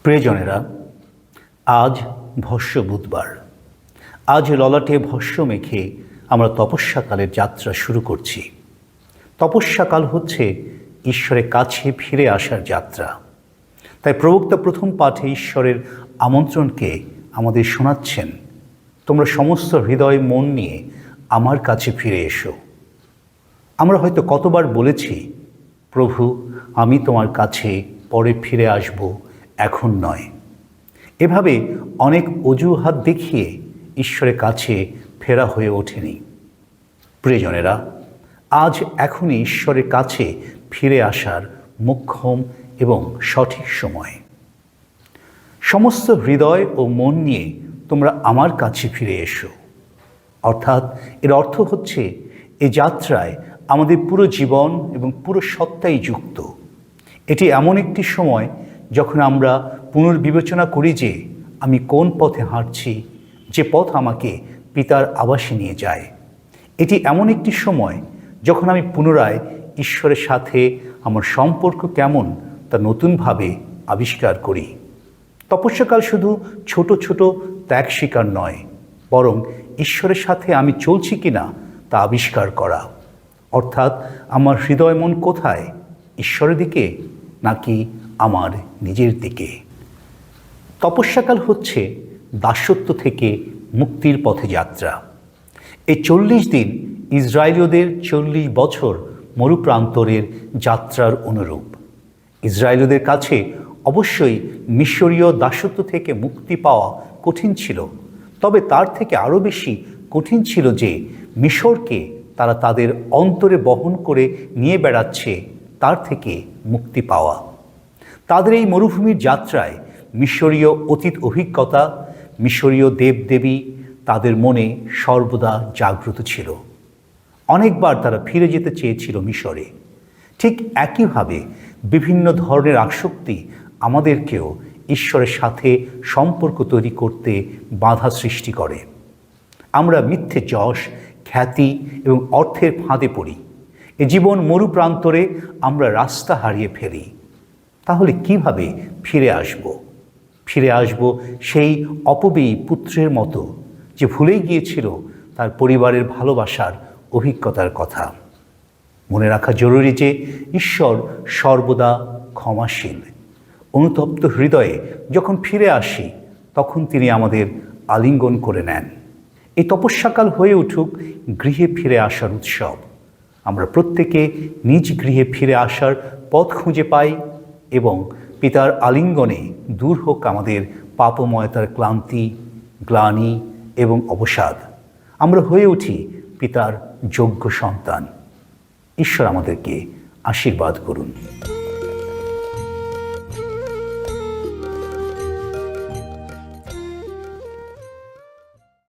প্রিয়জনেরা, আজ ভস্য বুধবার। আজ ললাটে ভস্য মেখে আমরা তপস্যাকালের যাত্রা শুরু করছি। তপস্যাকাল হচ্ছে ঈশ্বরের কাছে ফিরে আসার যাত্রা। তাই প্রবক্তা প্রথম পাঠে ঈশ্বরের আমন্ত্রণকে আমাদের শোনাচ্ছেন, তোমরা সমস্ত হৃদয় মন নিয়ে আমার কাছে ফিরে এসো। আমরা হয়তো কতবার বলেছি, প্রভু আমি তোমার কাছে পরে ফিরে আসব, এখন নয়। এভাবে অনেক অজুহাত দেখিয়ে ঈশ্বরের কাছে ফেরা হয়ে ওঠেনি। প্রিয়জনেরা, আজ এখনই ঈশ্বরের কাছে ফিরে আসার মোক্ষম এবং সঠিক সময়। সমস্ত হৃদয় ও মন নিয়ে তোমরা আমার কাছে ফিরে এসো। অর্থাৎ এর অর্থ হচ্ছে, এ যাত্রায় আমাদের পুরো জীবন এবং পুরো সত্তাই যুক্ত। এটি এমন একটি সময় যখন আমরা পুনর্বিবেচনা করি যে আমি কোন পথে হাঁটছি, যে পথ আমাকে পিতার আবাসে নিয়ে যায়। এটি এমন একটি সময় যখন আমি পুনরায় ঈশ্বরের সাথে আমার সম্পর্ক কেমন তা নতুনভাবে আবিষ্কার করি। তপস্যাকাল শুধু ছোট ছোট ত্যাগ স্বীকার নয়, বরং ঈশ্বরের সাথে আমি চলছি কিনা তা আবিষ্কার করা। অর্থাৎ আমার হৃদয় মন কোথায়, ঈশ্বরের দিকে নাকি আমার নিজের দিকে। তপস্যাকাল হচ্ছে দাসত্ব থেকে মুক্তির পথে যাত্রা। এই 40 দিন ইসরায়েলীয়দের 40 বছর মরুপ্রান্তরের যাত্রার অনুরূপ। ইসরায়েলীয়দের কাছে অবশ্যই মিশরীয় দাসত্ব থেকে মুক্তি পাওয়া কঠিন ছিল, তবে তার থেকে আরও বেশি কঠিন ছিল যে মিশরকে তারা তাদের অন্তরে বহন করে নিয়ে বেড়াচ্ছে, তার থেকে মুক্তি পাওয়া। তাদের এই মরুভূমির যাত্রায় মিশরীয় অতীত অভিজ্ঞতা, মিশরীয় দেবদেবী তাদের মনে সর্বদা জাগ্রত ছিল। অনেকবার তারা ফিরে যেতে চেয়েছিল মিশরে। ঠিক একইভাবে বিভিন্ন ধরনের আসক্তি আমাদেরকেও ঈশ্বরের সাথে সম্পর্ক তৈরি করতে বাধা সৃষ্টি করে। আমরা মিথ্যে যশ, খ্যাতি এবং অর্থের ফাঁদে পড়ি। এ জীবন মরুপ্রান্তরে আমরা রাস্তা হারিয়ে ফেলি। তাহলে কিভাবে ফিরে আসব? ফিরে আসব সেই অপব্যয়ী পুত্রের মতো, যে ভুলেই গিয়েছিল তার পরিবারের ভালোবাসার অভিজ্ঞতার কথা। মনে রাখা জরুরি যে ঈশ্বর সর্বদা ক্ষমাশীল। অনুতপ্ত হৃদয়ে যখন ফিরে আসি, তখন তিনি আমাদের আলিঙ্গন করে নেন। এই তপস্যাকাল হয়ে উঠুক গৃহে ফিরে আসার উৎসব। আমরা প্রত্যেকে নিজ গৃহে ফিরে আসার পথ খুঁজে পাই এবং পিতার আলিঙ্গনে দূর হোক আমাদের পাপময়তার ক্লান্তি, গ্লানি এবং অবসাদ। আমরা হয়ে উঠি পিতার যোগ্য সন্তান। ঈশ্বর আমাদেরকে আশীর্বাদ করুন।